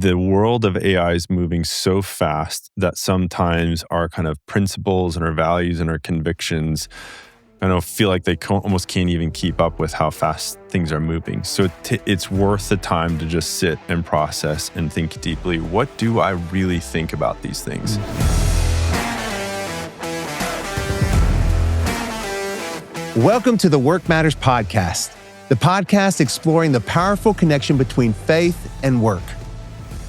the world of AI is moving so fast that sometimes our kind of principles and our values and our convictions, I don't feel like they almost can't even keep up with how fast things are moving. So it's worth the time to just sit and process and think deeply. What do I really think about these things? Welcome to the Workmatters podcast, the podcast exploring the powerful connection between faith and work.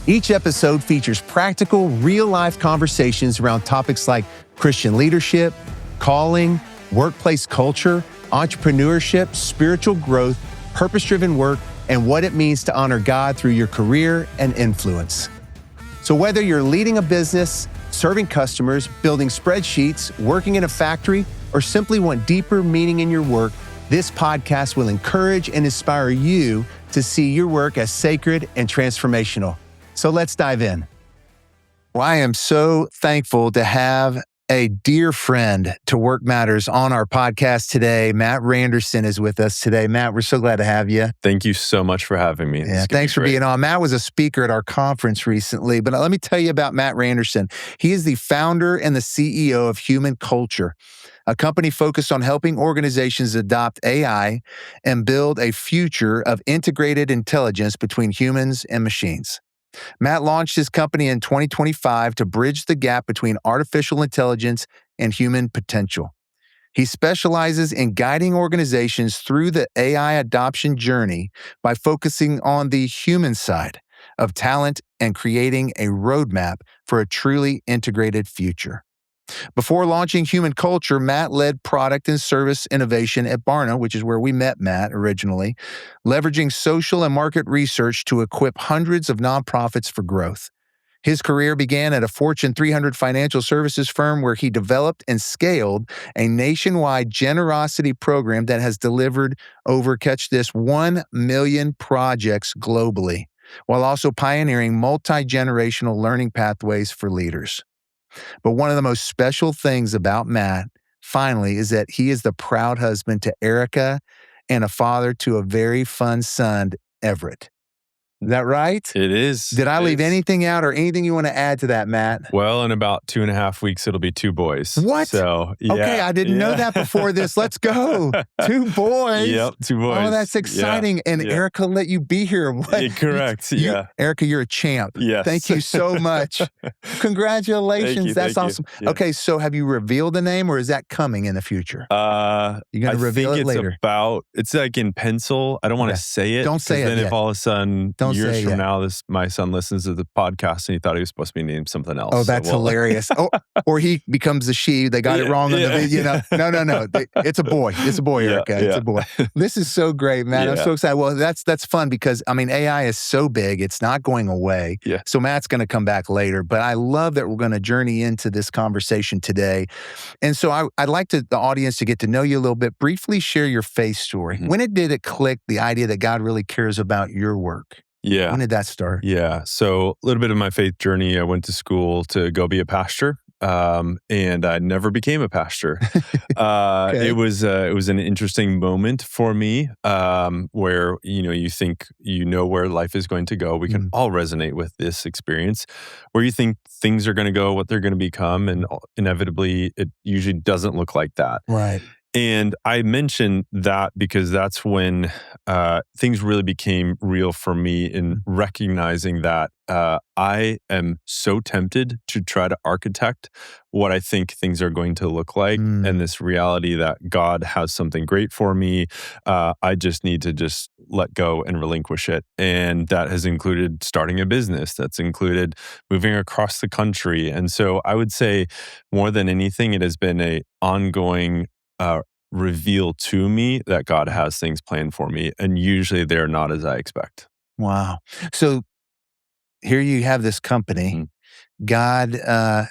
Each episode features practical, real-life conversations around topics like Christian leadership, calling, workplace culture, entrepreneurship, spiritual growth, purpose-driven work, and what it means to honor God through your career and influence. So whether you're leading a business, serving customers, building spreadsheets, working in a factory, or simply want deeper meaning in your work, this podcast will encourage and inspire you to see your work as sacred and transformational. So let's dive in. Well, I am so thankful to have a dear friend to Workmatters on our podcast today. Matt Randerson is with us today. Matt, we're so glad to have you. Thank you so much for having me. Yeah, thanks for being on. Matt was a speaker at our conference recently, but let me tell you about Matt Randerson. He is the founder and the CEO of Human Culture, a company focused on helping organizations adopt AI and build a future of integrated intelligence between humans and machines. Matt launched his company in 2025 to bridge the gap between artificial intelligence and human potential. He specializes in guiding organizations through the AI adoption journey by focusing on the human side of talent and creating a roadmap for a truly integrated future. Before launching Human Culture, Matt led product and service innovation at Barna, which is where we met Matt originally, leveraging social and market research to equip hundreds of nonprofits for growth. His career began at a Fortune 300 financial services firm where he developed and scaled a nationwide generosity program that has delivered over, catch this, 1 million projects globally, while also pioneering multi-generational learning pathways for leaders. But one of the most special things about Matt, finally, is that he is the proud husband to Erica and a father to a very fun son, Everett. Is that right? It is. Did I leave anything out or anything you want to add to that, Matt? Well, in about 2.5 weeks, it'll be 2 boys. What? So, yeah. Okay, I didn't know that before this. Let's go. 2 boys. Yep, 2 boys. Oh, that's exciting. Yeah. And Erica let you be here. What? Yeah, correct. Yeah. Erica, you're a champ. Yes. Thank you so much. Congratulations. Thank you, That's thank awesome. you. Yeah. Okay, so have you revealed the name or is that coming in the future? You're going to reveal it later. It's like in pencil. I don't want to say it. Don't say it then yet. If all of a sudden, Don't say years it from yet. now, my son listens to the podcast and he thought he was supposed to be named something else. Oh, that's hilarious. Or he becomes the she. They got it wrong on the video. No. It's a boy. It's a boy, Erica. It's a boy. This is so great, man. I'm so excited. Well, that's fun because, I mean, AI is so big. It's not going away. Yeah. So Matt's going to come back later. But I love that we're going to journey into this conversation today. And so I'd like the audience to get to know you a little bit. Briefly share your faith story. Mm-hmm. When did it click, the idea that God really cares about your work? Yeah. When did that start? Yeah. So a little bit of my faith journey, I went to school to go be a pastor. And I never became a pastor. Okay. It was an interesting moment for me, where, you think where life is going to go. We can all resonate with this experience where you think things are going to go, what they're going to become. And inevitably it usually doesn't look like that. Right. And I mentioned that because that's when things really became real for me in recognizing that I am so tempted to try to architect what I think things are going to look like. And this reality that God has something great for me, I just need to just let go and relinquish it. And that has included starting a business. That's included moving across the country. And so I would say more than anything, it has been an ongoing reveal to me that God has things planned for me. And usually they're not as I expect. Wow. So here you have this company. God kind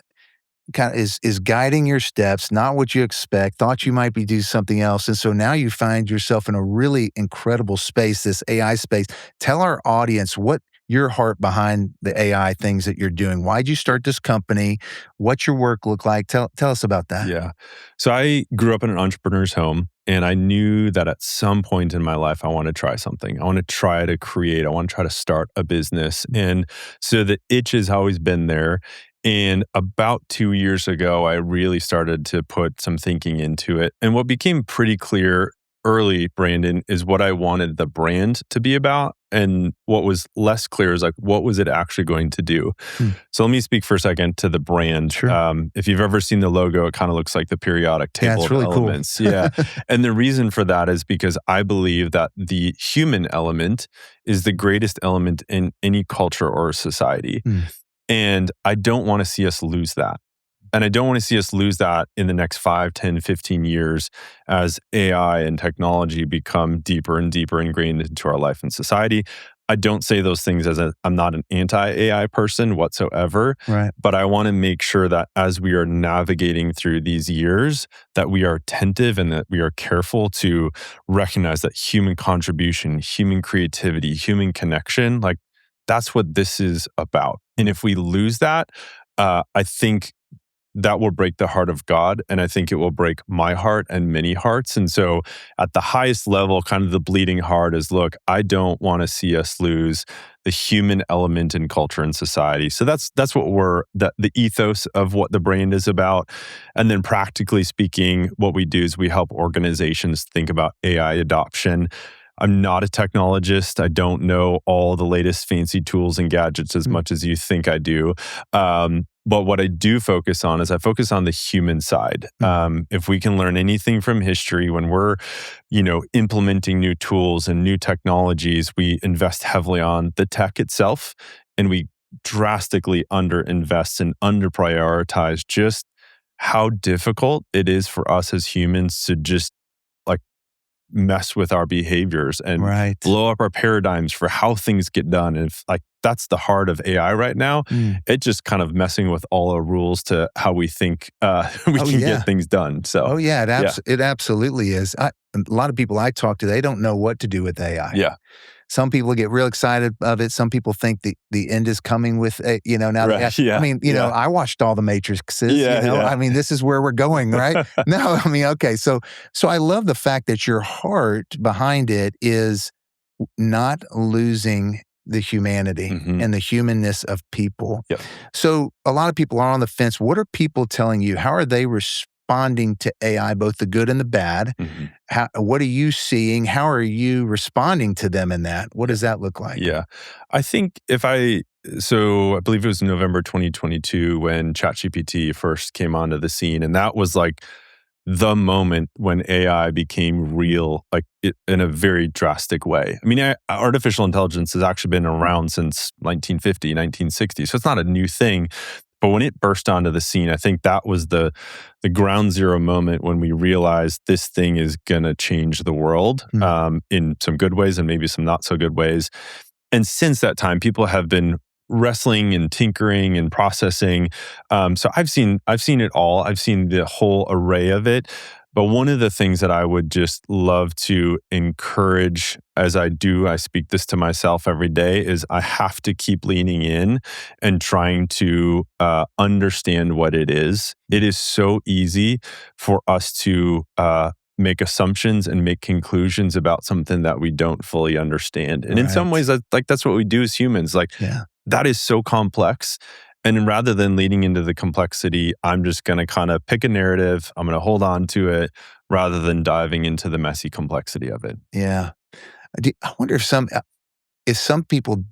of is guiding your steps, not what you expect, thought you might be doing something else. And so now you find yourself in a really incredible space, this AI space. Tell our audience what your heart behind the AI things that you're doing. Why'd you start this company? What's your work look like? Tell us about that. Yeah. So I grew up in an entrepreneur's home, And I knew that at some point in my life, I want to try something. I want to try to create, I want to try to start a business. And so the itch has always been there. And about 2 years ago, I really started to put some thinking into it. And what became pretty clear early, Brandon, is what I wanted the brand to be about. And what was less clear is like, what was it actually going to do? So let me speak for a second to the brand. Sure. If you've ever seen the logo, it kind of looks like the periodic table it's really of elements. Yeah. And the reason for that is because I believe that the human element is the greatest element in any culture or society. And I don't want to see us lose that. And I don't want to see us lose that in the next 5, 10, 15 years as AI and technology become deeper and deeper ingrained into our life and society. I don't say those things I'm not an anti-AI person whatsoever, Right. but I want to make sure that as we are navigating through these years, that we are attentive and that we are careful to recognize that human contribution, human creativity, human connection, like that's what this is about. And if we lose that, I think that will break the heart of God. And I think it will break my heart and many hearts. And so at the highest level, kind of the bleeding heart is, look, I don't want to see us lose the human element in culture and society. So that's what the ethos of what the brand is about. And then practically speaking, what we do is we help organizations think about AI adoption. I'm not a technologist. I don't know all the latest fancy tools and gadgets as much as you think I do. But what I do focus on is I focus on the human side. If we can learn anything from history, when we're, implementing new tools and new technologies, we invest heavily on the tech itself, and we drastically underinvest and underprioritize just how difficult it is for us as humans to just like mess with our behaviors and blow up our paradigms for how things get done. And if like that's the heart of AI right now, it's just kind of messing with all our rules to how we think we can get things done. So it absolutely is. A lot of people I talk to, they don't know what to do with AI. Yeah. Some people get real excited of it. Some people think the end is coming with, now. I mean, I watched all the Matrixes, I mean, this is where we're going, right? No, I mean, okay. So I love the fact that your heart behind it is not losing the humanity and the humanness of people. Yep. So a lot of people are on the fence. What are people telling you? How are they responding to AI, both the good and the bad? What are you seeing? How are you responding to them in that? What does that look like? Yeah. I think so I believe it was November 2022 when ChatGPT first came onto the scene. And that was like the moment when AI became real, like in a very drastic way. I mean, artificial intelligence has actually been around since 1950, 1960. So it's not a new thing. But when it burst onto the scene, I think that was the ground zero moment when we realized this thing is going to change the world in some good ways and maybe some not so good ways. And since that time, people have been wrestling and tinkering and processing. So I've seen it all. I've seen the whole array of it. But one of the things that I would just love to encourage as I speak this to myself every day, is I have to keep leaning in and trying to understand what it is. It is so easy for us to make assumptions and make conclusions about something that we don't fully understand. And in some ways, that's what we do as humans. That is so complex. And rather than leading into the complexity, I'm just going to kind of pick a narrative. I'm going to hold on to it rather than diving into the messy complexity of it. Yeah. I wonder if some people,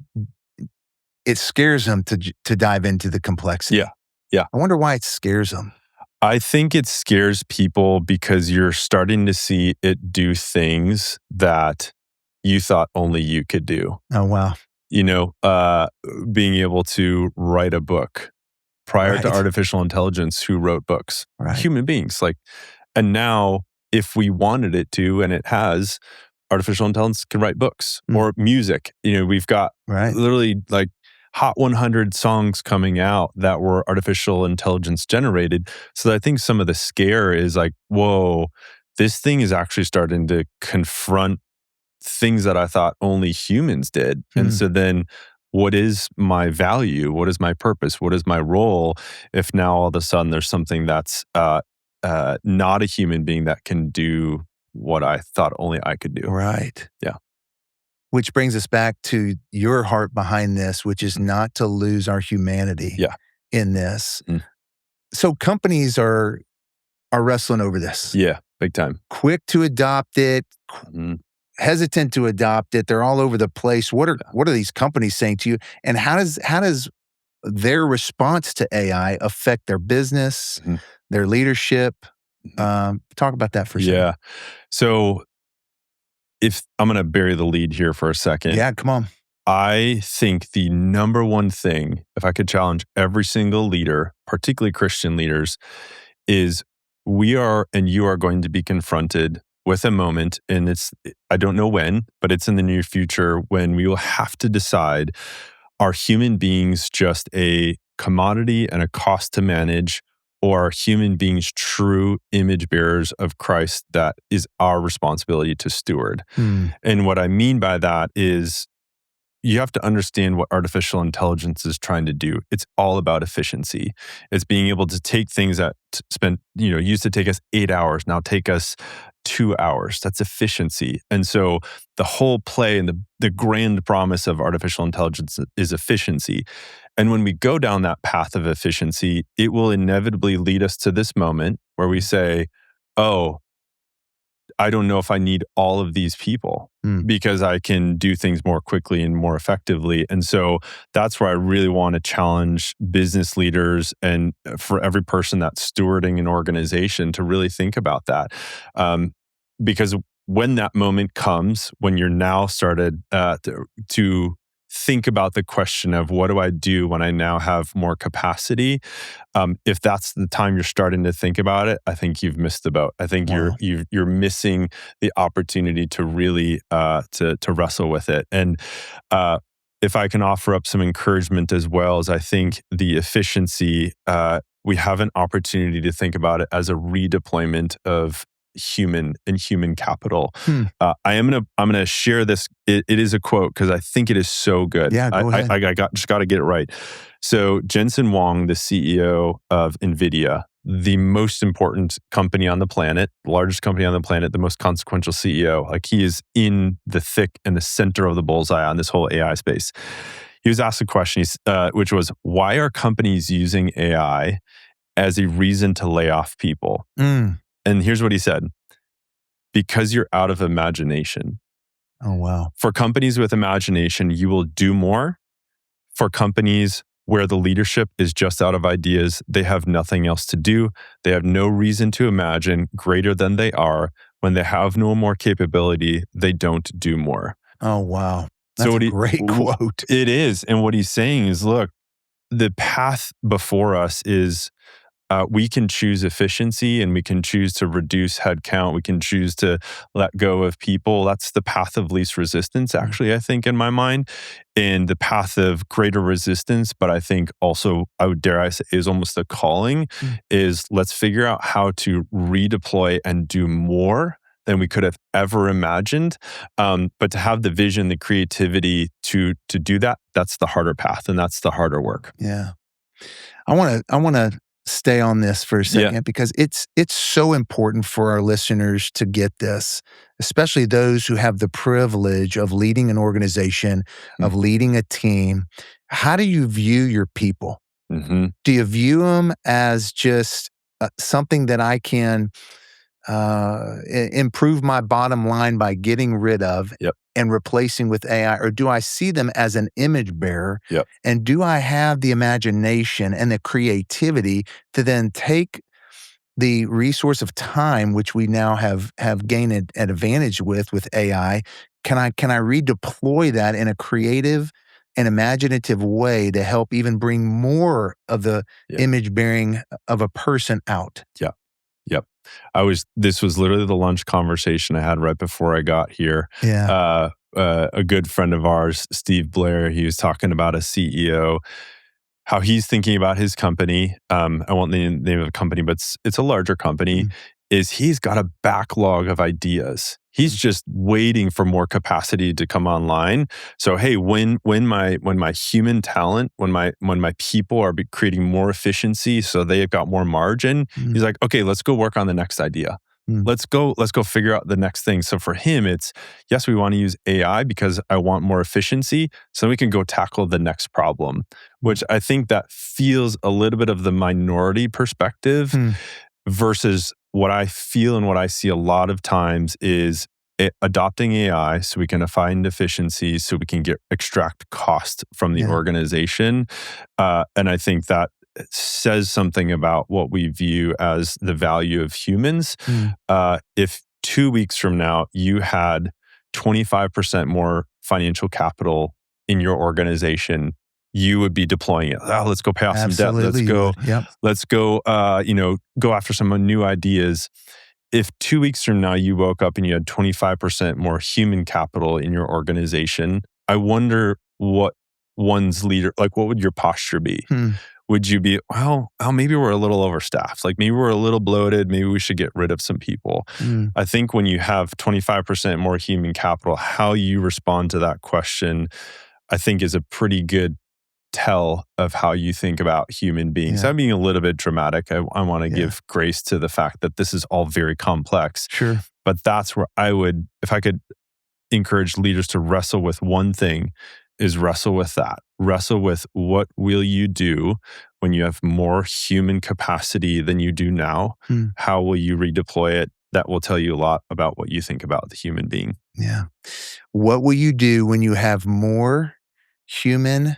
it scares them to dive into the complexity. Yeah. I wonder why it scares them. I think it scares people because you're starting to see it do things that you thought only you could do. Oh, wow. Being able to write a book prior to artificial intelligence, who wrote books? Human beings. And now if we wanted it to, and it has, artificial intelligence can write books or music. We've got literally Hot 100 songs coming out that were artificial intelligence generated. So I think some of the scare is whoa, this thing is actually starting to confront things that I thought only humans did. And so then what is my value? What is my purpose? What is my role if now all of a sudden there's something that's not a human being that can do what I thought only I could do. Right. Yeah. Which brings us back to your heart behind this, which is not to lose our humanity in this. Mm. So companies are wrestling over this. Yeah, big time. Quick to adopt it, hesitant to adopt it. They're all over the place. What are these companies saying to you? And how does their response to AI affect their business, their leadership? Talk about that for a second. Yeah. So if I'm going to bury the lead here for a second. Yeah, come on. I think the number one thing, if I could challenge every single leader, particularly Christian leaders, is we are and you are going to be confronted with a moment, and I don't know when, but it's in the near future, when we will have to decide, are human beings just a commodity and a cost to manage, or are human beings true image bearers of Christ that is our responsibility to steward? And what I mean by that is, you have to understand what artificial intelligence is trying to do. It's all about efficiency. It's being able to take things that used to take us 8 hours, now take us 2 hours. That's efficiency. And so the whole play and the grand promise of artificial intelligence is efficiency. And when we go down that path of efficiency, it will inevitably lead us to this moment where we say, oh, I don't know if I need all of these people because I can do things more quickly and more effectively. And so that's where I really want to challenge business leaders and for every person that's stewarding an organization to really think about that. Because when that moment comes, when you're now started to think about the question of what do I do when I now have more capacity? If that's the time you're starting to think about it, I think you've missed the boat. I think you're missing the opportunity to really to wrestle with it. And if I can offer up some encouragement as well, as I think the efficiency, we have an opportunity to think about it as a redeployment of human capital. I'm gonna share this. It is a quote because I think it is so good. Yeah, go ahead. I just got to get it right. So Jensen Huang, the CEO of NVIDIA, the most important company on the planet, the largest company on the planet, the most consequential CEO, like he is in the thick and the center of the bullseye on this whole AI space. He was asked a question, which was, why are companies using AI as a reason to lay off people? And here's what he said: because you're out of imagination. Oh, wow. For companies with imagination, you will do more. For companies where the leadership is just out of ideas, they have nothing else to do. They have no reason to imagine greater than they are. When they have no more capability, they don't do more. Oh, wow. That's a great quote. It is. And what he's saying is, look, the path before us is we can choose efficiency and we can choose to reduce headcount. We can choose to let go of people. That's the path of least resistance, actually, I think, in my mind. And the path of greater resistance, but I think also, I would dare I say, is almost a calling, is let's figure out how to redeploy and do more than we could have ever imagined. But to have the vision, the creativity to do that, that's the harder path and that's the harder work. Yeah. I want to stay on this for a second because it's so important for our listeners to get this, especially those who have the privilege of leading an organization, of leading a team. How do you view your people? Do you view them as just something that I can improve my bottom line by getting rid of and replacing with AI? Or do I see them as an image bearer? And do I have the imagination and the creativity to then take the resource of time, which we now have gained an advantage with AI? Can I redeploy that in a creative and imaginative way to help even bring more of the image bearing of a person out? This was literally the lunch conversation I had right before I got here. A good friend of ours, Steve Blair, he was talking about a CEO, how he's thinking about his company. I won't name the name of the company, but it's a larger company. Is he's got a backlog of ideas. He's just waiting for more capacity to come online. So hey, when my human talent, when my people are creating more efficiency, so they've got more margin, he's like, okay, let's go work on the next idea. let's go figure out the next thing. So for him, it's, yes, we want to use AI because I want more efficiency so we can go tackle the next problem, which I think that feels a little bit of the minority perspective versus what I feel and what I see a lot of times is adopting AI so we can find efficiencies, so we can extract cost from the organization. And I think that says something about what we view as the value of humans. If 2 weeks from now you had 25% more financial capital in your organization, you would be deploying it. Oh, let's go pay off some debt. Let's go. Let's go. Go after some new ideas. If 2 weeks from now you woke up and you had 25% more human capital in your organization, I wonder what one's leader, like, what would your posture be? Would you be, well, maybe we're a little overstaffed. Like maybe we're a little bloated. Maybe we should get rid of some people. I think when you have 25% more human capital, how you respond to that question, I think is a pretty good tell of how you think about human beings. I'm being a little bit dramatic. I want to give grace to the fact that this is all very complex. Sure. But that's where I would, if I could encourage leaders to wrestle with one thing, is wrestle with that. Wrestle with what will you do when you have more human capacity than you do now? How will you redeploy it? That will tell you a lot about what you think about the human being. Yeah. What will you do when you have more human?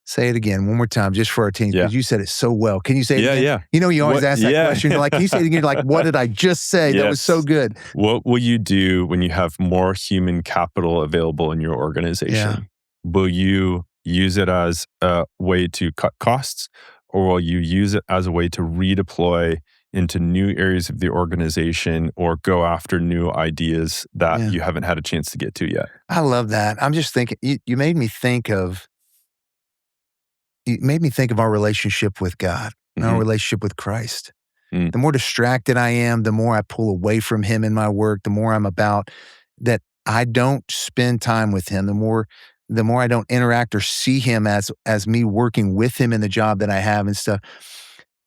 Say it again one more time, just for our team, because you said it so well. Can you say it again? Yeah. You know, you always ask that question. You're like, can you say it again? Like, what did I just say? That was so good. What will you do when you have more human capital available in your organization? Will you use it as a way to cut costs, or will you use it as a way to redeploy into new areas of the organization or go after new ideas that you haven't had a chance to get to yet? I love that. I'm just thinking, you made me think of our relationship with God and our relationship with Christ. The more distracted I am, the more I pull away from him in my work, the more I'm about that I don't spend time with him, the more I don't interact or see him as me working with him in the job that I have and stuff,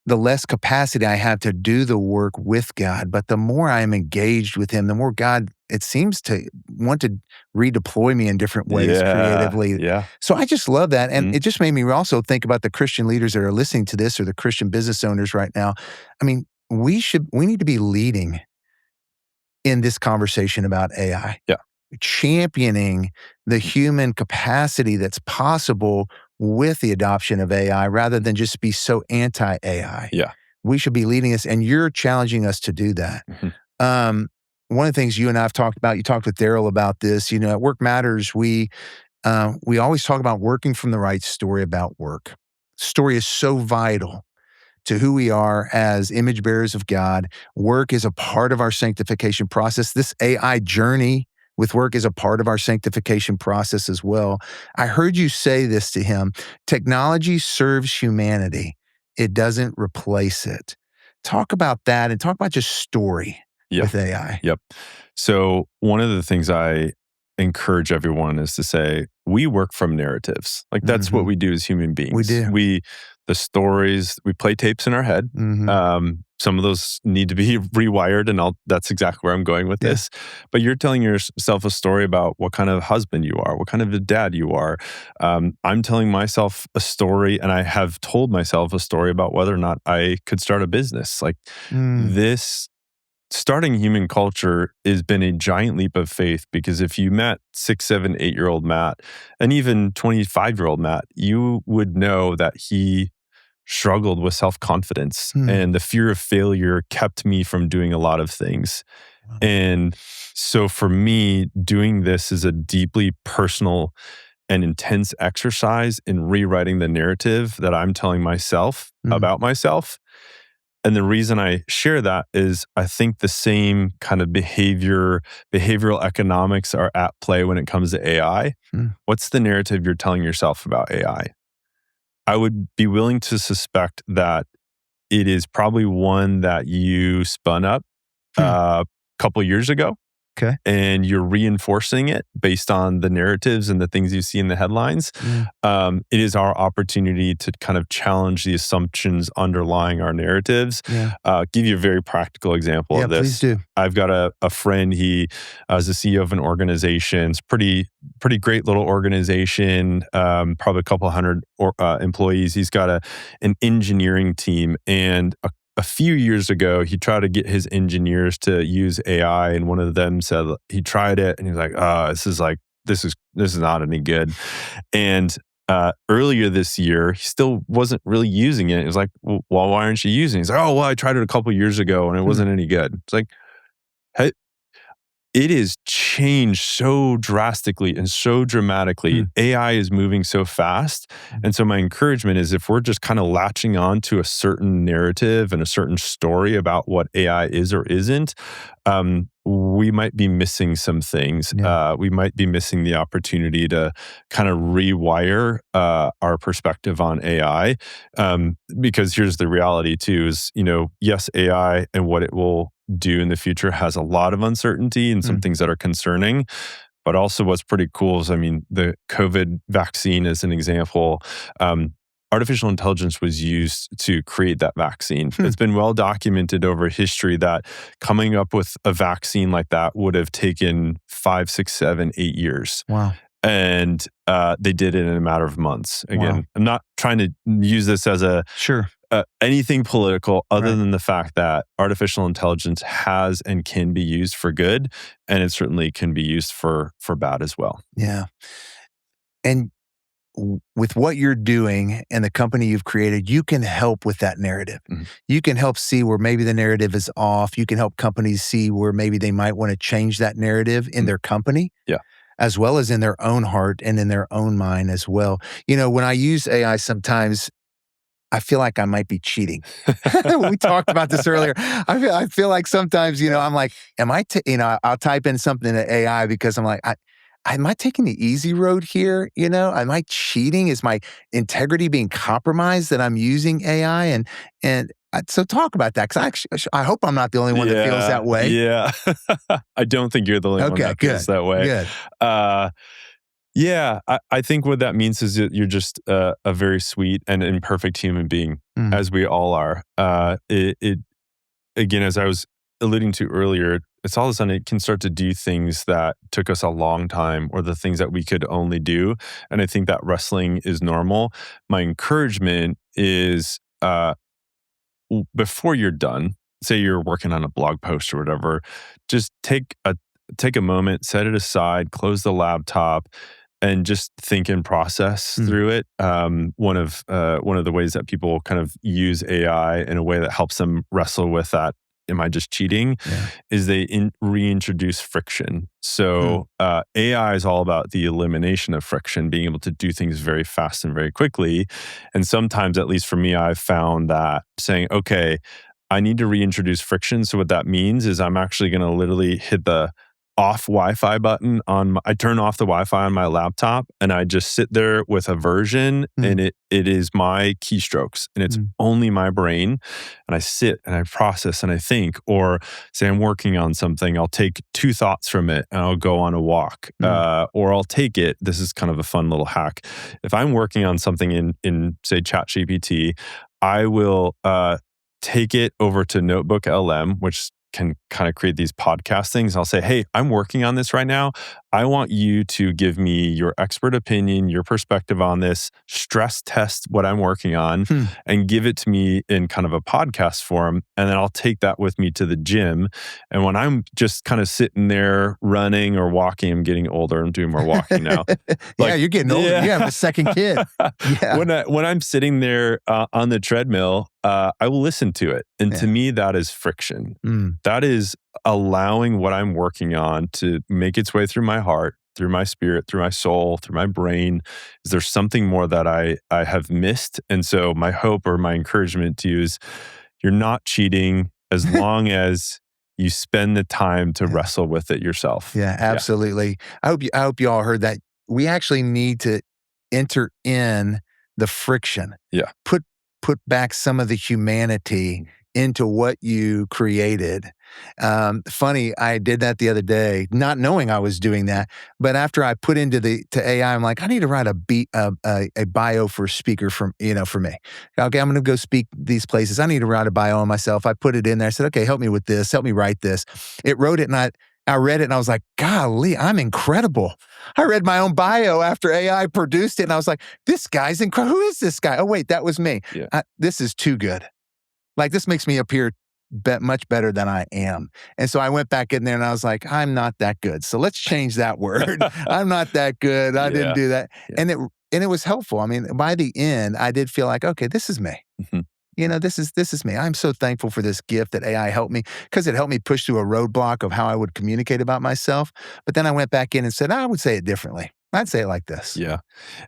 the less capacity I have to do the work with God. But the more I am engaged with him, the more God, it seems to want to redeploy me in different ways creatively. So I just love that. And it just made me also think about the Christian leaders that are listening to this, or the Christian business owners right now. I mean, we need to be leading in this conversation about AI. Championing the human capacity that's possible with the adoption of AI, rather than just be so anti-AI. We should be leading us, and you're challenging us to do that. One of the things you and I have talked about, you talked with Darrell about this, you know, at Workmatters, we always talk about working from the right story about work. Story is so vital to who we are as image bearers of God. Work is a part of our sanctification process. This AI journey with work is a part of our sanctification process as well. I heard you say this to him: technology serves humanity. It doesn't replace it. Talk about that, and talk about just story with AI. So one of the things I encourage everyone is to say, we work from narratives. Like that's what we do as human beings. We do. The stories, we play tapes in our head. Some of those need to be rewired, and that's exactly where I'm going with this. But you're telling yourself a story about what kind of husband you are, what kind of a dad you are. I'm telling myself a story, and I have told myself a story about whether or not I could start a business. Like this, starting human culture has been a giant leap of faith, because if you met 6, 7, 8-year-old Matt, and even 25-year-old Matt, you would know that he struggled with self-confidence, and the fear of failure kept me from doing a lot of things. And so for me, doing this is a deeply personal and intense exercise in rewriting the narrative that I'm telling myself about myself. And the reason I share that is I think the same kind of behavioral economics are at play when it comes to AI. What's the narrative you're telling yourself about AI? I would be willing to suspect that it is probably one that you spun up a couple years ago. Okay. and you're reinforcing it based on the narratives and the things you see in the headlines, it is our opportunity to kind of challenge the assumptions underlying our narratives. Yeah. Give you a very practical example of this. Please do. I've got a friend, he is the CEO of an organization. It's pretty great little organization, probably a couple hundred employees. He's got an engineering team, and a few years ago, he tried to get his engineers to use AI, and one of them said he tried it, and he's like, this is not any good. And earlier this year, he still wasn't really using it. It was like, well, why aren't you using it? He's like, oh, well, I tried it a couple years ago, and it wasn't any good. It's like, hey, it has changed so drastically and so dramatically. AI is moving so fast. And so my encouragement is, if we're just kind of latching on to a certain narrative and a certain story about what AI is or isn't, we might be missing some things. We might be missing the opportunity to kind of rewire our perspective on AI. Because here's the reality too, is, yes, AI and what it will do in the future has a lot of uncertainty and some things that are concerning. But also what's pretty cool is, the COVID vaccine as an example, artificial intelligence was used to create that vaccine. It's been well documented over history that coming up with a vaccine like that would have taken 5, 6, 7, 8 years. Wow. And they did it in a matter of months. Again, I'm not trying to use this as anything political, other than the fact that artificial intelligence has and can be used for good, and it certainly can be used for bad as well. Yeah. And with what you're doing and the company you've created, you can help with that narrative. You can help see where maybe the narrative is off. You can help companies see where maybe they might want to change that narrative in their company. As well as in their own heart and in their own mind as well. When I use AI sometimes, I feel like I might be cheating. We talked about this earlier. I feel like sometimes, I'm like, I'll type in something to AI because I'm like, am I taking the easy road here? Am I cheating? Is my integrity being compromised that I'm using AI? So talk about that, because I hope I'm not the only one that feels that way. Yeah. I don't think you're the only one that feels that way. Good. I think what that means is that you're just a very sweet and imperfect human being, as we all are. Again, as I was alluding to earlier, it's all of a sudden it can start to do things that took us a long time, or the things that we could only do. And I think that wrestling is normal. My encouragement is, before you're done, say you're working on a blog post or whatever, just take a moment, set it aside, close the laptop, and just think and process through it. One of the ways that people kind of use AI in a way that helps them wrestle with that, am I just cheating? Is they reintroduce friction. So AI is all about the elimination of friction, being able to do things very fast and very quickly. And sometimes, at least for me, I've found that saying, okay, I need to reintroduce friction. So what that means is I'm actually going to literally hit the off Wi-Fi button I turn off the Wi-Fi on my laptop, and I just sit there with a version, and it is my keystrokes, and it's only my brain. And I sit and I process and I think, or say I'm working on something, I'll take 2 thoughts from it and I'll go on a walk, or I'll take it. This is kind of a fun little hack. If I'm working on something in say ChatGPT, I will take it over to Notebook LM, which can kind of create these podcast things. I'll say, hey, I'm working on this right now. I want you to give me your expert opinion, your perspective on this, stress test what I'm working on, and give it to me in kind of a podcast form. And then I'll take that with me to the gym. And when I'm just kind of sitting there running or walking, I'm getting older. I'm doing more walking now. You're getting older. You have a second kid. When I'm sitting there on the treadmill, I will listen to it. And to me, that is friction. That is allowing what I'm working on to make its way through my heart, through my spirit, through my soul, through my brain. Is there something more that I have missed? And so my hope or my encouragement to you is, you're not cheating as long as you spend the time to wrestle with it yourself. Yeah, absolutely. I hope you all heard that. We actually need to enter in the friction. Yeah. Put back some of the humanity into what you created. Funny, I did that the other day, not knowing I was doing that. But after I put to AI, I'm like, I need to write a bio for a speaker for me. Okay, I'm going to go speak these places. I need to write a bio on myself. I put it in there. I said, okay, help me with this. Help me write this. It wrote it, and I read it, and I was like, golly, I'm incredible. I read my own bio after AI produced it, and I was like, this guy's incredible. Who is this guy? Oh, wait, that was me. Yeah. This is too good. Like, this makes me appear much better than I am. And so I went back in there and I was like, I'm not that good. So let's change that word. I'm not that good. I didn't do that. Yeah. And it was helpful. I mean, by the end, I did feel like, okay, this is me. Mm-hmm. This is me. I'm so thankful for this gift that AI helped me, because it helped me push through a roadblock of how I would communicate about myself. But then I went back in and said, I would say it differently. I'd say it like this. Yeah.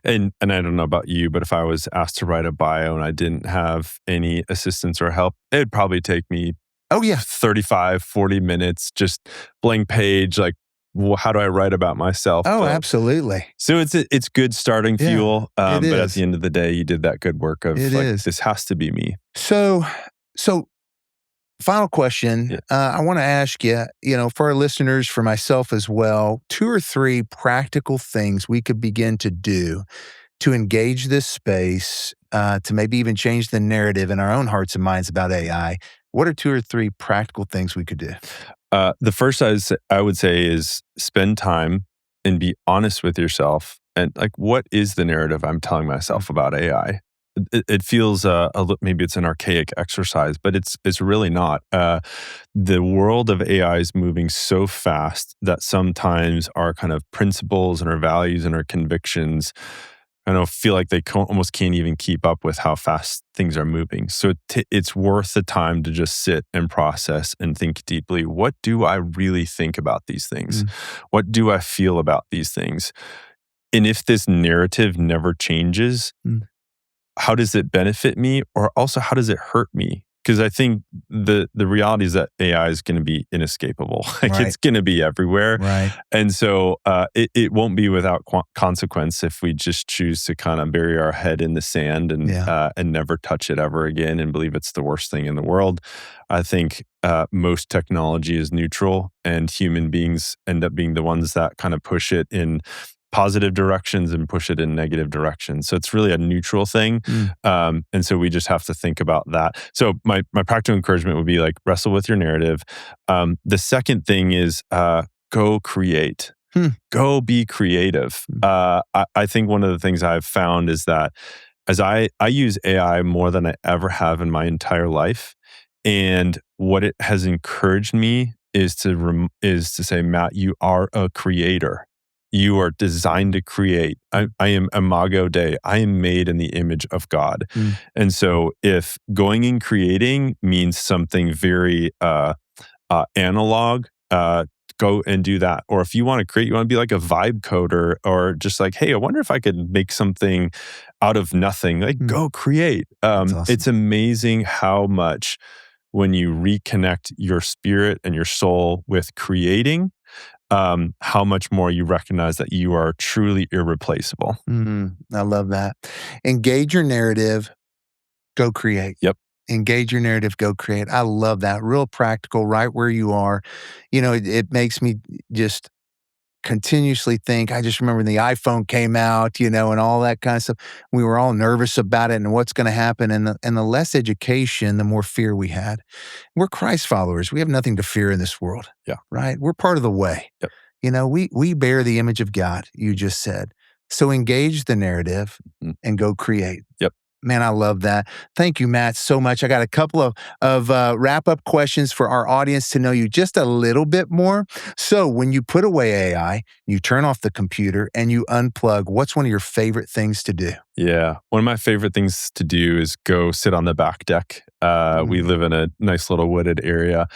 And I don't know about you, but if I was asked to write a bio and I didn't have any assistance or help, it'd probably take me 35, 40 minutes, just blank page, like, how do I write about myself? Oh, absolutely. So it's good starting fuel. But at the end of the day, you did that good work of this has to be me. So final question. Yeah. I want to ask you, for our listeners, for myself as well, 2 or 3 practical things we could begin to do to engage this space, to maybe even change the narrative in our own hearts and minds about AI. What are 2 or 3 practical things we could do? The first I would say is spend time and be honest with yourself. And like, what is the narrative I'm telling myself about AI? It feels maybe it's an archaic exercise, but it's really not. The world of AI is moving so fast that sometimes our kind of principles and our values and our convictions, I feel like they almost can't even keep up with how fast things are moving. So it's worth the time to just sit and process and think deeply. What do I really think about these things? What do I feel about these things? And if this narrative never changes, how does it benefit me? Or also, how does it hurt me? Because I think the reality is that AI is going to be inescapable. It's going to be everywhere. Right. And so it won't be without consequence if we just choose to kind of bury our head in the sand and never touch it ever again and believe it's the worst thing in the world. I think most technology is neutral, and human beings end up being the ones that kind of push it in positive directions and push it in negative directions. So it's really a neutral thing. And so we just have to think about that. So my practical encouragement would be like, wrestle with your narrative. The second thing is go create. Go be creative. I think one of the things I've found is that as I use AI more than I ever have in my entire life. And what it has encouraged me is to say, Matt, you are a creator. You are designed to create. I am imago Dei. I am made in the image of God. And so if going and creating means something very analog, go and do that. Or if you want to create, you want to be like a vibe coder, or just like, hey, I wonder if I could make something out of nothing. Like, go create. Awesome. It's amazing how much when you reconnect your spirit and your soul with creating, how much more you recognize that you are truly irreplaceable. I love that. Engage your narrative, go create. Yep. Engage your narrative, go create. I love that. Real practical, right where you are. It makes me just continuously think. I just remember when the iPhone came out, and all that kind of stuff. We were all nervous about it and what's going to happen. And the less education, the more fear we had. We're Christ followers. We have nothing to fear in this world. Yeah. Right? We're part of the way. Yep. We bear the image of God, you just said. So engage the narrative and go create. Yep. Man, I love that. Thank you, Matt, so much. I got a couple of wrap-up questions for our audience to know you just a little bit more. So when you put away AI, you turn off the computer and you unplug, what's one of your favorite things to do? Yeah. One of my favorite things to do is go sit on the back deck. We live in a nice little wooded area.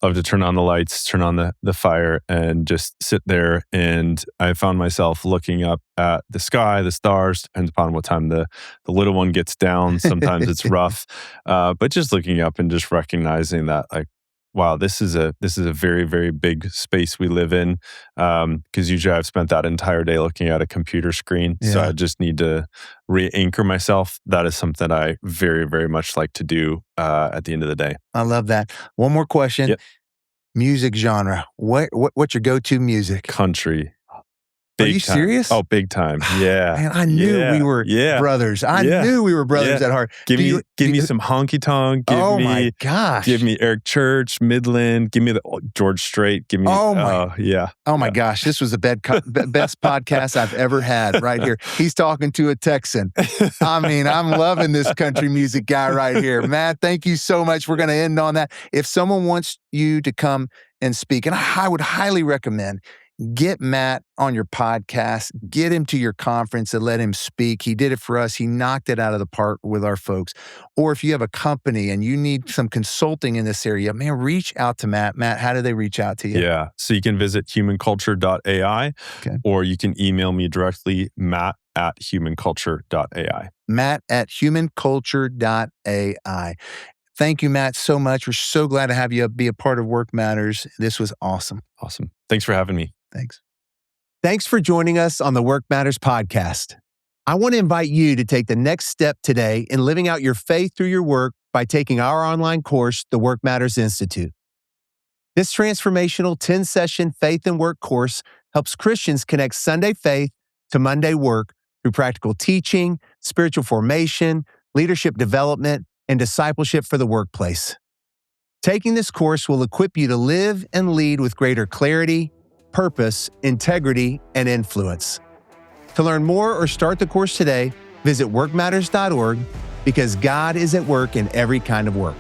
Love to turn on the lights, turn on the fire, and just sit there. And I found myself looking up at the sky, the stars, depends upon what time the little one gets down. Sometimes it's rough. But just looking up and just recognizing that, like, wow, this is a very, very big space we live in. Because usually I've spent that entire day looking at a computer screen. So I just need to re-anchor myself. That is something I very, very much like to do at the end of the day. I love that. One more question. Yep. Music genre. What's your go-to music? Country. Are you serious? Oh, big time. Yeah. Man, I knew we were brothers. I knew we were brothers at heart. Give me some honky tonk. My gosh. Give me Eric Church, Midland. Give me the George Strait. Give me. Oh my gosh. This was the best podcast I've ever had right here. He's talking to a Texan. I mean, I'm loving this country music guy right here. Matt, thank you so much. We're going to end on that. If someone wants you to come and speak, and I would highly recommend, get Matt on your podcast, get him to your conference and let him speak. He did it for us. He knocked it out of the park with our folks. Or if you have a company and you need some consulting in this area, man, reach out to Matt. Matt, how do they reach out to you? Yeah. So you can visit humanculture.ai or you can email me directly, matt@humanculture.ai. matt@humanculture.ai. Thank you, Matt, so much. We're so glad to have you be a part of Workmatters. This was awesome. Awesome. Thanks for having me. Thanks. Thanks for joining us on the Workmatters podcast. I want to invite you to take the next step today in living out your faith through your work by taking our online course, the Workmatters Institute. This transformational 10-session faith and work course helps Christians connect Sunday faith to Monday work through practical teaching, spiritual formation, leadership development, and discipleship for the workplace. Taking this course will equip you to live and lead with greater clarity, purpose, integrity, and influence. To learn more or start the course today, visit workmatters.org because God is at work in every kind of work.